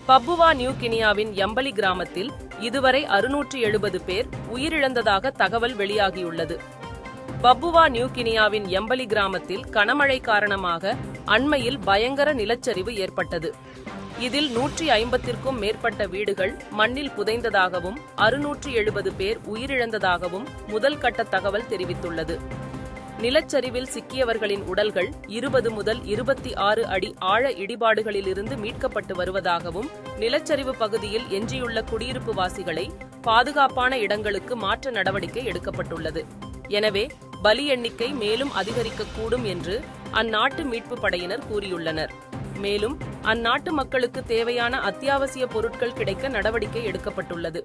Papua new கினியாவின் யம்பலி கிராமத்தில் இதுவரை 670 பேர் உயிரிழந்ததாக தகவல் வெளியாகியுள்ளது. பப்புவா நியூ கினியாவின் யம்பலி கிராமத்தில் கனமழை காரணமாக அண்மையில் பயங்கர நிலச்சரிவு ஏற்பட்டது. இதில் 150க்கும் மேற்பட்ட வீடுகள் மண்ணில் புதைந்ததாகவும் 670 பேர் உயிரிழந்ததாகவும் முதல் கட்ட தகவல் தெரிவித்துள்ளது. நிலச்சரிவில் சிக்கியவர்களின் உடல்கள் 20 முதல் 26 அடி ஆழ இடிபாடுகளிலிருந்து மீட்கப்பட்டு வருவதாகவும், நிலச்சரிவு பகுதியில் எஞ்சியுள்ள குடியிருப்பு வாசிகளை பாதுகாப்பான இடங்களுக்கு மாற்ற நடவடிக்கை எடுக்கப்பட்டுள்ளது. எனவே பலி எண்ணிக்கை மேலும் அதிகரிக்கக்கூடும் என்று அந்நாட்டு மீட்பு படையினர் கூறியுள்ளனர். மேலும் அந்நாட்டு மக்களுக்கு தேவையான அத்தியாவசிய பொருட்கள் கிடைக்க நடவடிக்கை எடுக்கப்பட்டுள்ளது.